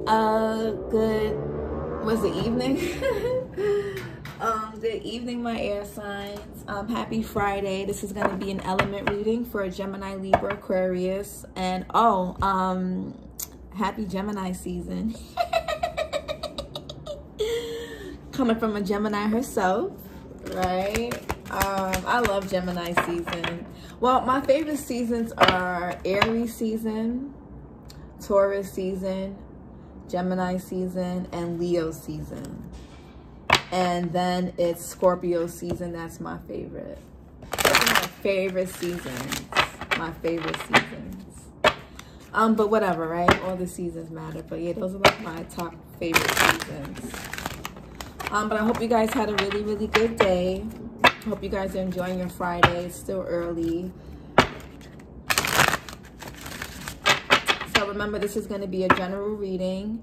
Good evening. Good evening, my air signs. Happy Friday. This is going to be an element reading for Gemini, Libra, Aquarius, and happy Gemini season. Coming from a Gemini herself, right? I love Gemini season. Well, my favorite seasons are Aries season, Taurus season, Gemini season, and Leo season. And then it's Scorpio season. That's my favorite. Those are my favorite seasons. My favorite seasons. But whatever, right? All the seasons matter. But yeah, those are like my top favorite seasons. But I hope you guys had a really, really good day. Hope you guys are enjoying your Friday. It's still early. So remember, this is going to be a general reading.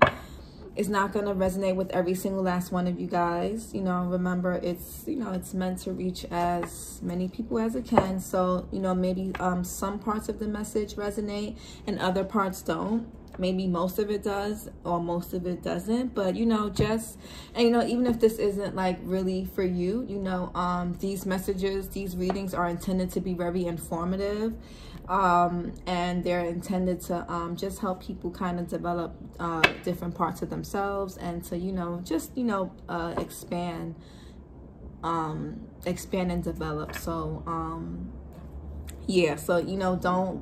It's not going to resonate with every single last one of you guys. You know, remember, it's meant to reach as many people as it can. So, you know, maybe some parts of the message resonate and other parts don't. Maybe most of it does or most of it doesn't. But, you know, even if this isn't like really for you, you know, these messages, these readings are intended to be very informative. And they're intended to and just help people kind of develop different parts of themselves and to, you know, just, you know, expand and develop. So yeah, so, you know,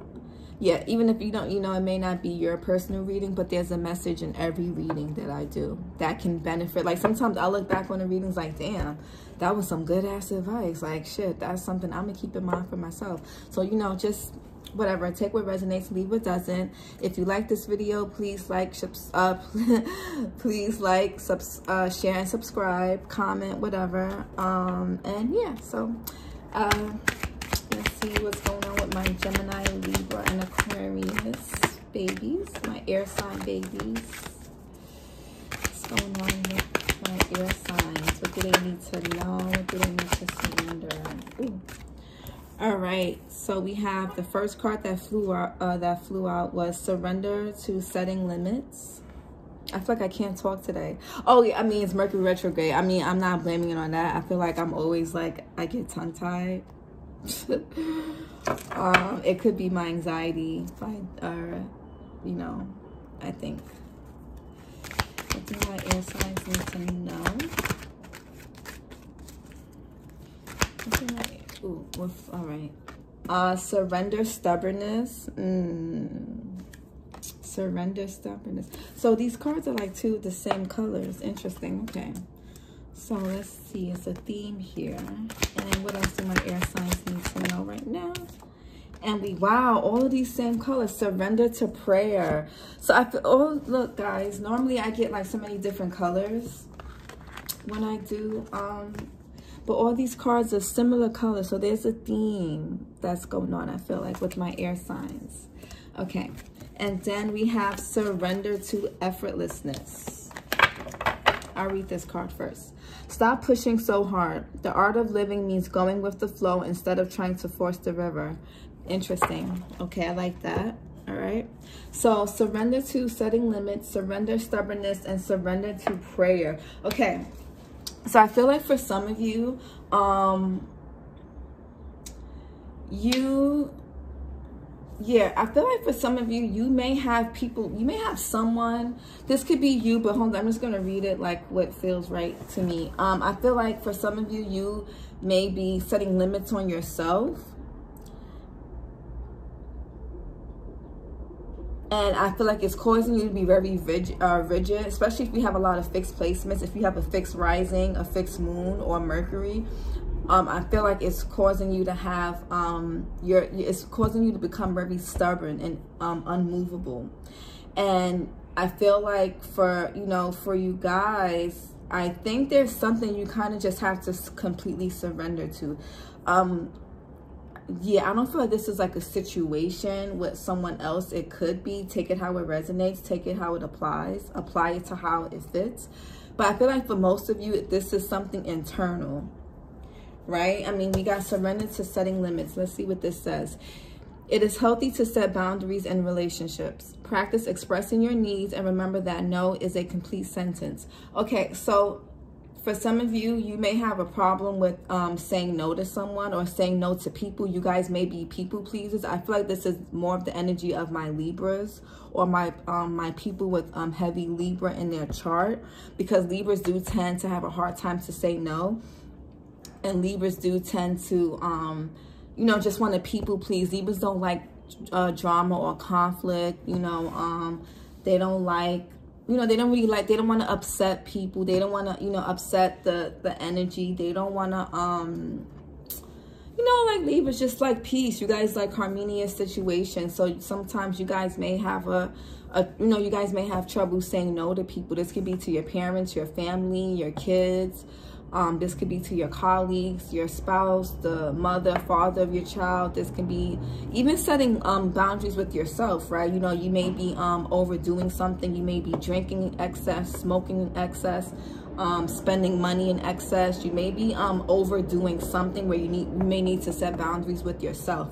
even if you don't, you know, it may not be your personal reading, but there's a message in every reading that I do that can benefit. Like sometimes I look back on the readings like, damn, that was some good ass advice. Like, shit, that's something I'm gonna keep in mind for myself. So, you know, just whatever, take what resonates, leave what doesn't. If you like this video, please like, please like, share and subscribe, comment, whatever. And yeah, so let's see what's going on with my Gemini, Libra, and Aquarius babies, my air sign babies. What's going on with my air signs? What do they need to know? What do they need to surrender? Ooh. All right, so we have the first card that flew out was surrender to setting limits. I feel like I can't talk today. Oh yeah, I mean, it's Mercury retrograde. I mean, I'm not blaming it on that. I feel like I'm always like, I get tongue tied. It could be my anxiety, you know, I think my air signs need to know. Ooh, all right. Surrender stubbornness. Surrender stubbornness. So these cards are like two of the same colors. Interesting. Okay. So let's see. It's a theme here. And what else do my air signs need to know right now? And wow, all of these same colors. Surrender to prayer. So I feel, oh, look, guys. Normally I get like so many different colors when I do, but all these cards are similar colors. So there's a theme that's going on, I feel like, with my air signs. Okay. And then we have surrender to effortlessness. I'll read this card first. Stop pushing so hard. The art of living means going with the flow instead of trying to force the river. Interesting. Okay, I like that. All right. So surrender to setting limits, surrender stubbornness, and surrender to prayer. Okay. So I feel like for some of you, I feel like for some of you, you may have people, you may have someone, this could be you, but hold on, I'm just going to read it like what feels right to me. I feel like for some of you, you may be setting limits on yourself. And I feel like it's causing you to be very rigid, especially if you have a lot of fixed placements. If you have a fixed rising, a fixed moon, or Mercury, I feel like it's causing you to have, it's causing you to become very stubborn and unmovable. And I feel like for you guys, I think there's something you kind of just have to completely surrender to. Yeah, I don't feel like this is like a situation with someone else. It could be. Take it how it resonates. Take it how it applies. Apply it to how it fits. But I feel like for most of you, this is something internal, right? I mean, we got surrender to setting limits. Let's see what this says. It is healthy to set boundaries in relationships. Practice expressing your needs and remember that no is a complete sentence. Okay, so for some of you, you may have a problem with saying no to someone or saying no to people. You guys may be people pleasers. I feel like this is more of the energy of my Libras or my people with heavy Libra in their chart, because Libras do tend to have a hard time to say no. And Libras do tend to, you know, just want to people please. Libras don't like drama or conflict, you know. They don't like, you know, they don't really like, they don't want to upset people. They don't want to, you know, upset the energy. They don't want to, you know, like Libras just like peace. You guys like harmonious situations. So sometimes you guys may have you know, you guys may have trouble saying no to people. This could be to your parents, your family, your kids. This could be to your colleagues, your spouse, the mother, father of your child. This can be even setting boundaries with yourself, right? You know, you may be overdoing something. You may be drinking in excess, smoking in excess, spending money in excess. You may be overdoing something where you may need to set boundaries with yourself.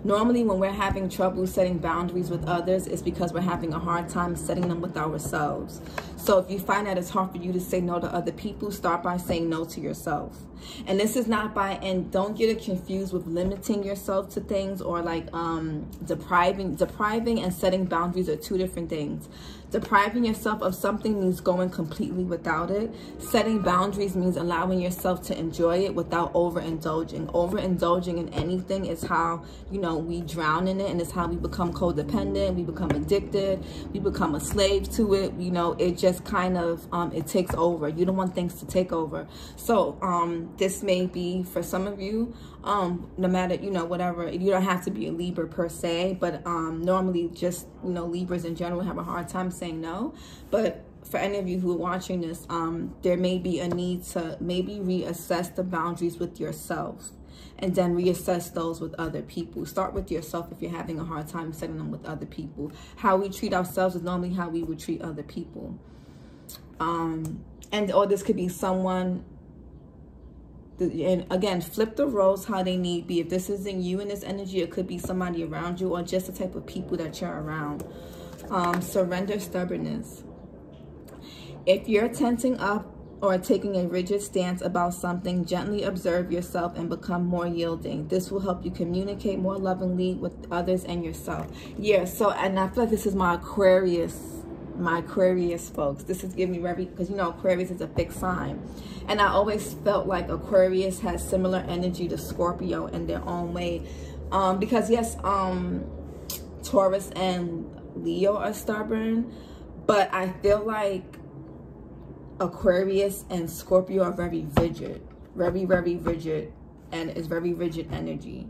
Normally, when we're having trouble setting boundaries with others, it's because we're having a hard time setting them with ourselves. So if you find that it's hard for you to say no to other people, start by saying no to yourself. And this is not by, and don't get it confused with limiting yourself to things or like depriving and setting boundaries are two different things. Depriving yourself of something means going completely without it. Setting boundaries means allowing yourself to enjoy it without overindulging. Overindulging in anything is how, you know, we drown in it, and it's how we become codependent, we become addicted, we become a slave to it. You know, it just kind of, it takes over. You don't want things to take over. So this may be for some of you, no matter, you know, whatever, you don't have to be a Libra per se, but normally just, you know, Libras in general have a hard time saying no. But for any of you who are watching this, there may be a need to maybe reassess the boundaries with yourself and then reassess those with other people. Start with yourself if you're having a hard time setting them with other people. How we treat ourselves is normally how we would treat other people. Or this could be someone, and again, flip the roles how they need be. If this isn't you in this energy, it could be somebody around you or just the type of people that you're around. Surrender stubbornness. If you're tensing up or taking a rigid stance about something, gently observe yourself and become more yielding. This will help you communicate more lovingly with others and yourself. Yeah, so, and I feel like this is my Aquarius folks. This is giving me very, because you know Aquarius is a fixed sign, and I always felt like Aquarius has similar energy to Scorpio in their own way, because yes, Taurus and Leo are stubborn, but I feel like Aquarius and Scorpio are very rigid, very rigid, and it's very rigid energy.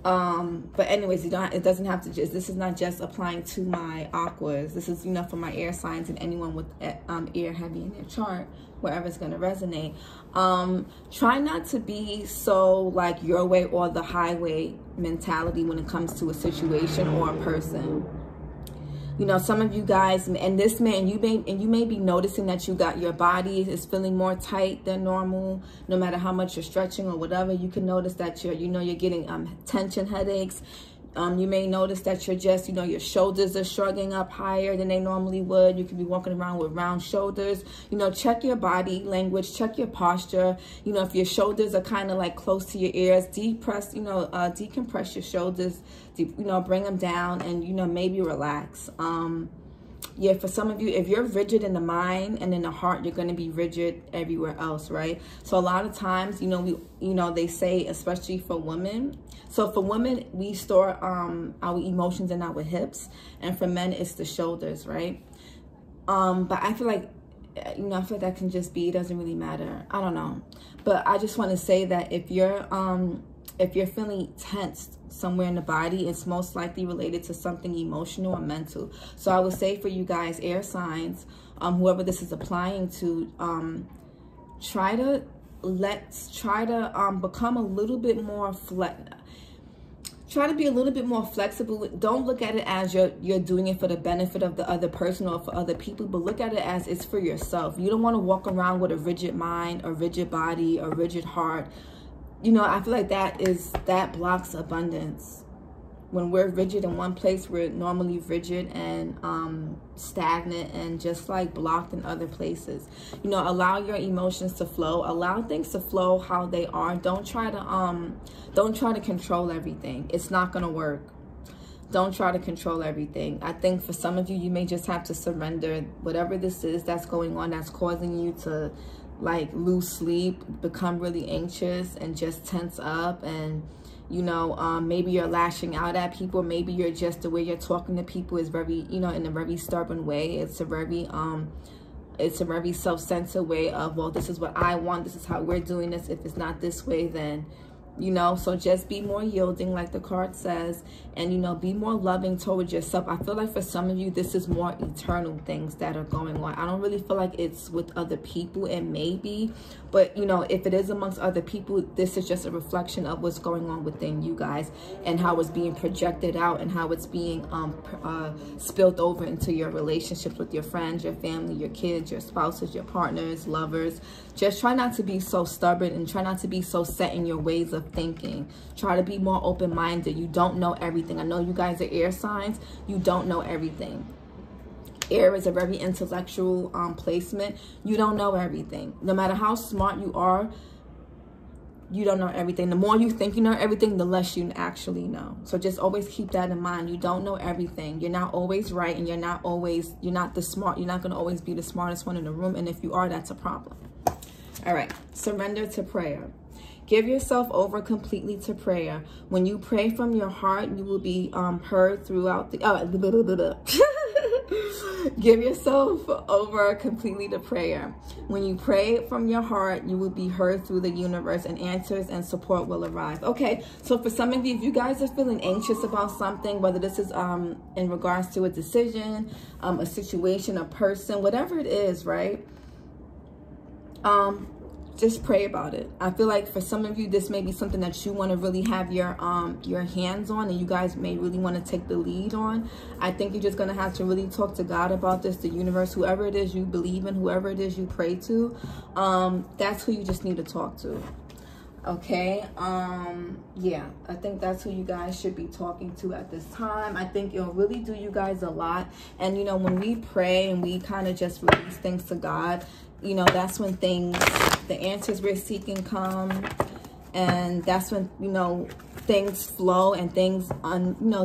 But anyways, it doesn't have to just, this is not just applying to my aquas. This is, you know, for my air signs and anyone with air heavy in their chart, wherever it's going to resonate. Try not to be so like your way or the highway mentality when it comes to a situation or a person. You know, some of you guys, and this man, you may be noticing that your body is feeling more tight than normal, no matter how much you're stretching or whatever. You can notice that you're getting tension headaches. You may notice that you're just, you know, your shoulders are shrugging up higher than they normally would. You could be walking around with round shoulders. You know, check your body language, check your posture. You know, if your shoulders are kind of like close to your ears, decompress your shoulders, you know, bring them down and, you know, maybe relax. Yeah, for some of you, if you're rigid in the mind and in the heart, you're going to be rigid everywhere else, right? So a lot of times, you know, they say, especially for women. So for women, we store our emotions in our hips, and for men, it's the shoulders, right? But I feel like, you know, I feel like that can just be, it doesn't really matter. I don't know. But I just want to say that if you're feeling tensed somewhere in the body, it's most likely related to something emotional or mental. So I would say for you guys, air signs, whoever this is applying to, try to become a little bit more try to be a little bit more flexible. Don't look at it as you're doing it for the benefit of the other person or for other people, but look at it as it's for yourself. You don't want to walk around with a rigid mind, a rigid body, a rigid heart. You know, I feel like that blocks abundance. when we're rigid in one place, we're normally rigid and stagnant and just like blocked in other places. You know, allow your emotions to flow. Allow things to flow how they are. Don't try to control everything. It's not gonna work. Don't try to control everything. I think for some of you, you may just have to surrender whatever this is that's going on, that's causing you to like lose sleep, become really anxious and just tense up. And you know, maybe you're lashing out at people. Maybe you're just, the way you're talking to people is very, you know, in a very stubborn way. It's a very self-centered way of, well, this is what I want, this is how we're doing this. If it's not this way, then, you know, so just be more yielding, like the card says, and, you know, be more loving towards yourself. I feel like for some of you, this is more eternal things that are going on. I don't really feel like it's with other people. It may be, but, you know, if it is amongst other people, this is just a reflection of what's going on within you guys and how it's being projected out and how it's being spilled over into your relationships with your friends, your family, your kids, your spouses, your partners, lovers. Just try not to be so stubborn and try not to be so set in your ways of thinking. Try to be more open-minded. You don't know everything. I know you guys are air signs. You don't know everything. Air is a very intellectual placement. You don't know everything. No matter how smart you are, you don't know everything. The more you think you know everything, the less you actually know. So just always keep that in mind. You don't know everything. You're not always right, and you're not going to always be the smartest one in the room. And if you are, that's a problem. All right, surrender to prayer. Give yourself over completely to prayer. When you pray from your heart, you will be heard throughout the... Give yourself over completely to prayer. When you pray from your heart, you will be heard through the universe, and answers and support will arrive. Okay, so for some of you, if you guys are feeling anxious about something, whether this is in regards to a decision, a situation, a person, whatever it is, right? Just pray about it. I feel like for some of you, this may be something that you want to really have your hands on, and you guys may really want to take the lead on. I think you're just going to have to really talk to God about this, the universe, whoever it is you believe in, whoever it is you pray to. That's who you just need to talk to. Okay, yeah, I think that's who you guys should be talking to at this time. I think it'll really do you guys a lot. And, you know, when we pray and we kind of just release things to God, you know, that's when the answers we're seeking come, and that's when, you know, things flow and things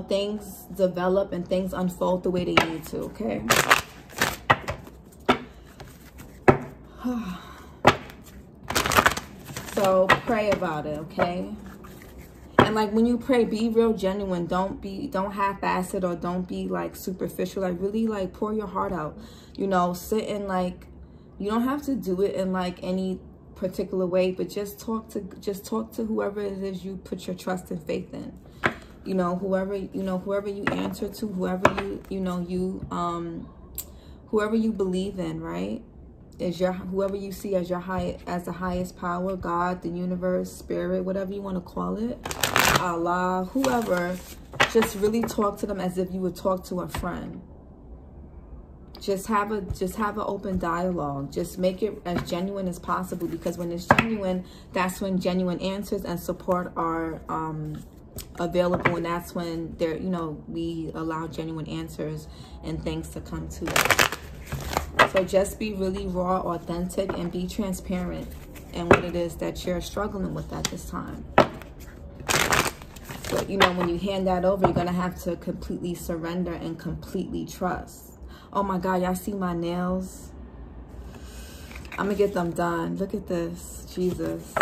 things develop and things unfold the way they need to. Okay. So pray about it, okay? And like when you pray, be real genuine. Don't half-ass it, or don't be like superficial. Like really like pour your heart out. You know, sit in like, you don't have to do it in like any particular way, but just talk to whoever it is you put your trust and faith in. You know, whoever you answer to, whoever you believe in, right? Is whoever you see as the highest power, God, the universe, spirit, whatever you want to call it, Allah, whoever. Just really talk to them as if you would talk to a friend. Just have an open dialogue. Just make it as genuine as possible, because when it's genuine, that's when genuine answers and support are available, and that's when we allow genuine answers and things to come to us. So just be really raw, authentic, and be transparent in what it is that you're struggling with at this time. But, you know, when you hand that over, you're going to have to completely surrender and completely trust. Oh, my God, y'all see my nails? I'm going to get them done. Look at this. Jesus.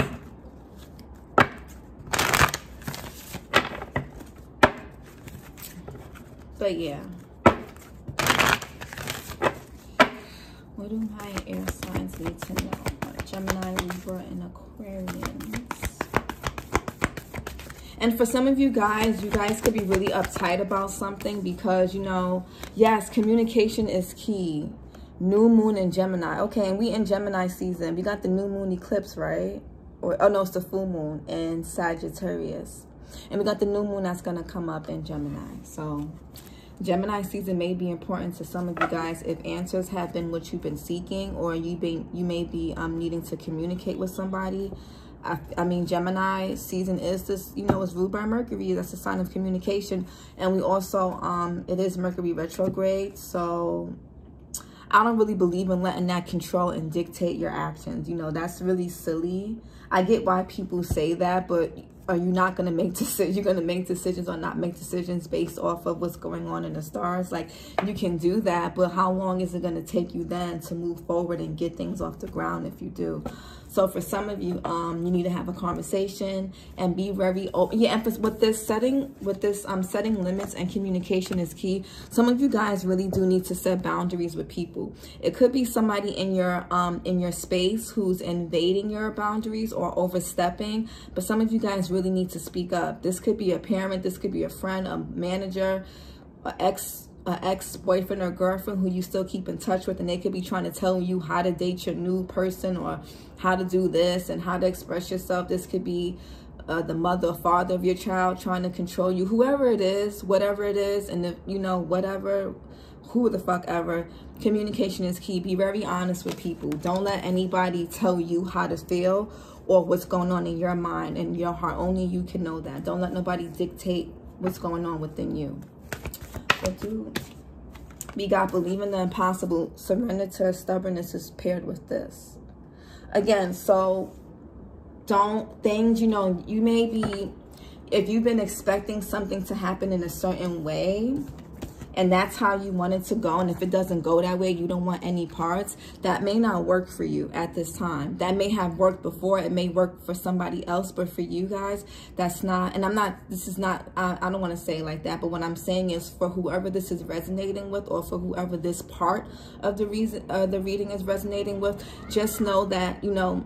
But, yeah. What do my air signs need to know? Gemini, Libra, and Aquarius. And for some of you guys could be really uptight about something because, you know, yes, communication is key. New moon in Gemini. Okay, and we in Gemini season. We got the new moon eclipse, right? Oh, no, it's the full moon in Sagittarius. And we got the new moon that's going to come up in Gemini. So Gemini season may be important to some of you guys if answers have been what you've been seeking, or you may be needing to communicate with somebody. I mean, Gemini season is this, you know, it's ruled by Mercury. That's a sign of communication. And we also, it is Mercury retrograde. So I don't really believe in letting that control and dictate your actions. You know, that's really silly. I get why people say that, but are you not going to make decisions? You're going to make decisions or not make decisions based off of what's going on in the stars. Like, you can do that, but how long is it going to take you then to move forward and get things off the ground if you do? So for some of you, you need to have a conversation and be very open. Yeah, and with this setting limits and communication is key. Some of you guys really do need to set boundaries with people. It could be somebody in your space who's invading your boundaries or overstepping, but some of you guys really need to speak up. This could be a parent, this could be a friend, a manager, an ex-boyfriend or girlfriend who you still keep in touch with, and they could be trying to tell you how to date your new person or how to do this and how to express yourself. This could be the mother or father of your child trying to control you. Whoever it is, whatever it is, and if, you know, whatever, who the fuck ever, communication is key. Be very honest with people. Don't let anybody tell you how to feel or what's going on in your mind and your heart. Only you can know that. Don't let nobody dictate what's going on within you. We got believe in the impossible. Surrender, stubbornness is paired with this. Again, so things, you know, you may be, if you've been expecting something to happen in a certain way, and that's how you want it to go, and if it doesn't go that way, you don't want any parts, that may not work for you at this time. That may have worked before, it may work for somebody else, but for you guys, that's not, and this is not, I don't want to say it like that, but what I'm saying is for whoever this is resonating with, or for whoever this part of the reading is resonating with, just know that, you know,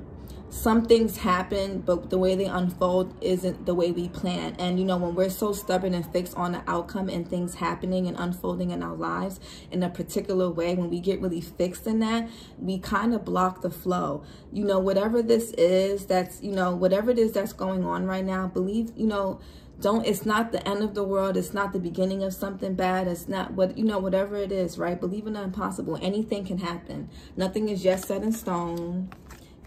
some things happen, but the way they unfold isn't the way we plan. And, you know, when we're so stubborn and fixed on the outcome and things happening and unfolding in our lives in a particular way, when we get really fixed in that, we kind of block the flow. You know, whatever this is, that's, you know, whatever it is that's going on right now, believe, you know, it's not the end of the world. It's not the beginning of something bad. It's not what, you know, whatever it is, right? Believe in the impossible. Anything can happen. Nothing is just set in stone.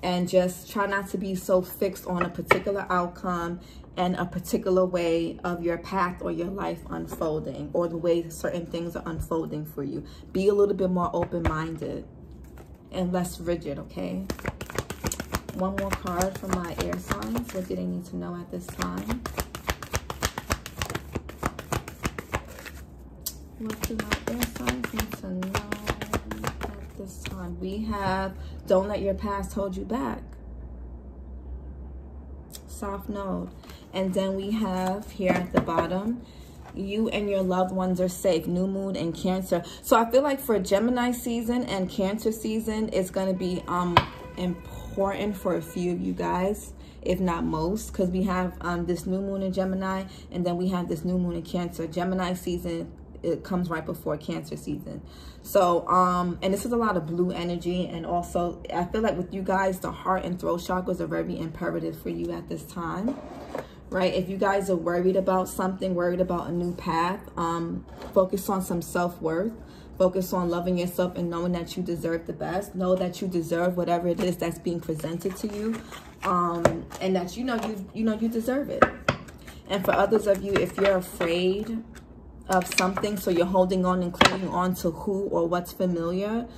And just try not to be so fixed on a particular outcome and a particular way of your path or your life unfolding, or the way certain things are unfolding for you. Be a little bit more open-minded and less rigid, okay? One more card for my air signs. What do they need to know at this time? What do my air signs need to know at this time? We have, don't let your past hold you back. Soft node. And then we have here at the bottom, you and your loved ones are safe. New moon and Cancer. So I feel like for Gemini season and Cancer season, it's going to be important for a few of you guys, if not most, because we have this new moon in Gemini, and then we have this new moon in Cancer. Gemini season, it comes right before Cancer season. So and this is a lot of blue energy, and also I feel like with you guys, the heart and throat chakras are very imperative for you at this time, right? If you guys are worried about something, worried about a new path, focus on some self-worth. Focus on loving yourself and knowing that you deserve the best. Know that you deserve whatever it is that's being presented to you, and that you know you deserve it. And for others of you, if you're afraid of something, so you're holding on and clinging on to who or what's familiar,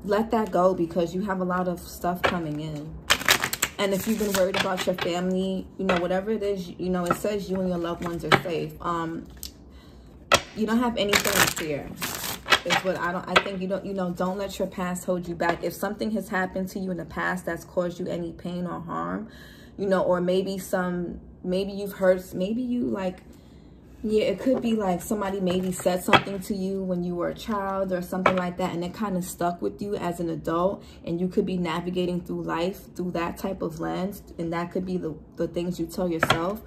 let that go, because you have a lot of stuff coming in. And if you've been worried about your family, you know, whatever it is, you know, it says you and your loved ones are safe. You don't have anything to fear. Is what I think don't let your past hold you back. If something has happened to you in the past that's caused you any pain or harm, you know, or maybe you've heard, maybe you like, yeah, it could be like somebody maybe said something to you when you were a child or something like that, and it kind of stuck with you as an adult, and you could be navigating through life through that type of lens, and that could be the things you tell yourself.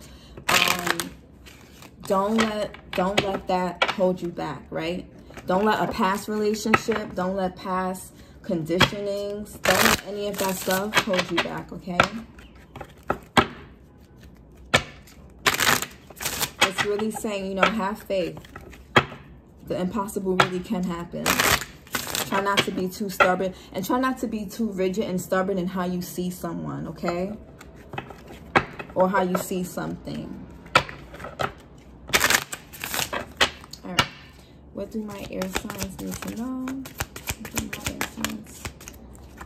Don't let that hold you back, right? Don't let a past relationship, don't let past conditionings, don't let any of that stuff hold you back, okay? It's really saying, you know, have faith. The impossible really can happen. Try not to be too stubborn, and try not to be too rigid and stubborn in how you see someone, okay? or how you see something. All right. What do my air signs need to know? What do my air signs?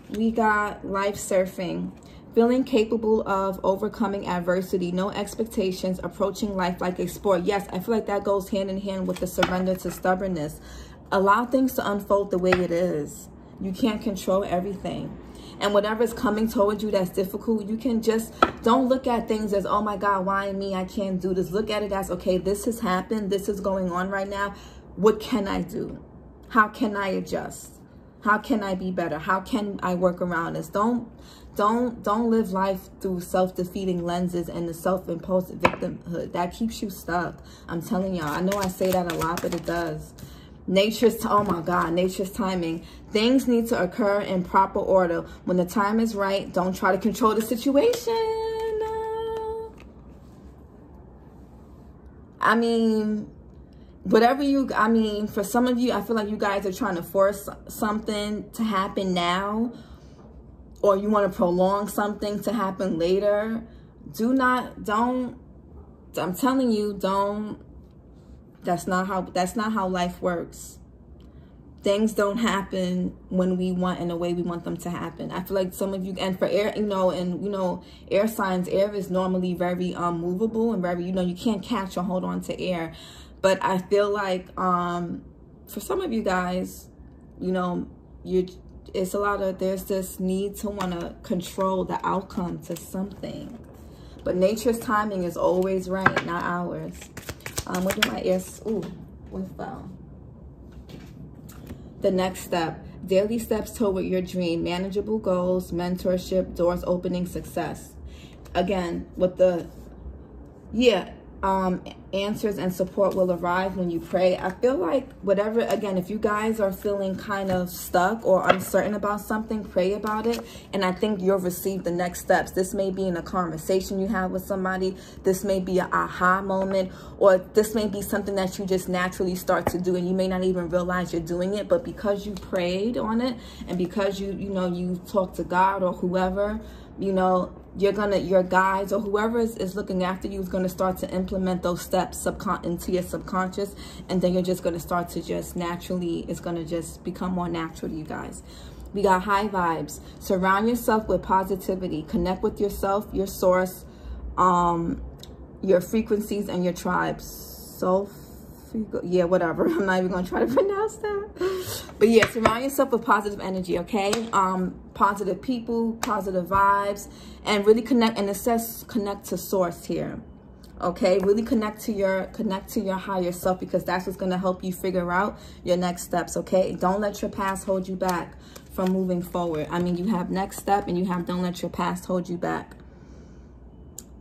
We got life surfing. Feeling capable of overcoming adversity, no expectations, approaching life like a sport. Yes, I feel like that goes hand in hand with the surrender to stubbornness. Allow things to unfold the way it is. You can't control everything. And whatever is coming towards you that's difficult, you can just, don't look at things as, oh my God, why me? I can't do this. Look at it as, okay, this has happened. This is going on right now. What can I do? How can I adjust? How can I be better? How can I work around this? Don't live life through self-defeating lenses and the self-imposed victimhood. That keeps you stuck. I'm telling y'all. I know I say that a lot, but it does. Nature's, oh my God, nature's timing. Things need to occur in proper order. When the time is right, don't try to control the situation. No. I mean, whatever you, I mean, for some of you, I feel like you guys are trying to force something to happen now, or you want to prolong something to happen later. I'm telling you, don't, that's not how life works. Things don't happen when we want, in the way we want them to happen. I feel like some of you, and for air, air signs, air is normally very movable and very, you can't catch or hold on to air. But I feel like for some of you guys, it's a lot of, there's this need to want to control the outcome to something. But nature's timing is always right, not ours. What do my ears? Ooh, what fell? The next step. Daily steps toward your dream. Manageable goals, mentorship, doors opening, success. Again, with the, answers and support will arrive when you pray. I feel like whatever, again, if you guys are feeling kind of stuck or uncertain about something, pray about it. And I think you'll receive the next steps. This may be in a conversation you have with somebody. This may be an aha moment, or this may be something that you just naturally start to do and you may not even realize you're doing it. But because you prayed on it, and because you talk to God or whoever, your guides or whoever is looking after you is going to start to implement those steps into your subconscious, and then you're just going to start to just naturally, it's going to just become more natural to you guys. We got high vibes. Surround yourself with positivity. Connect with yourself, your source, your frequencies, and your tribes. Whatever. I'm not even going to try to pronounce that. But yeah, surround yourself with positive energy, okay? Positive people, positive vibes, and really connect, and it says connect to source here. Okay? Really connect to your higher self, because that's what's going to help you figure out your next steps, okay? Don't let your past hold you back from moving forward. I mean, you have next step and you have don't let your past hold you back.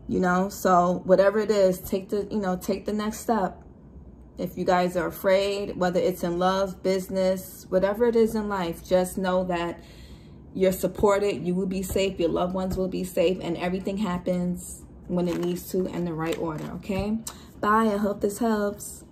So whatever it is, take the next step. If you guys are afraid, whether it's in love, business, whatever it is in life, just know that you're supported, you will be safe, your loved ones will be safe, and everything happens when it needs to in the right order, okay? Bye, I hope this helps.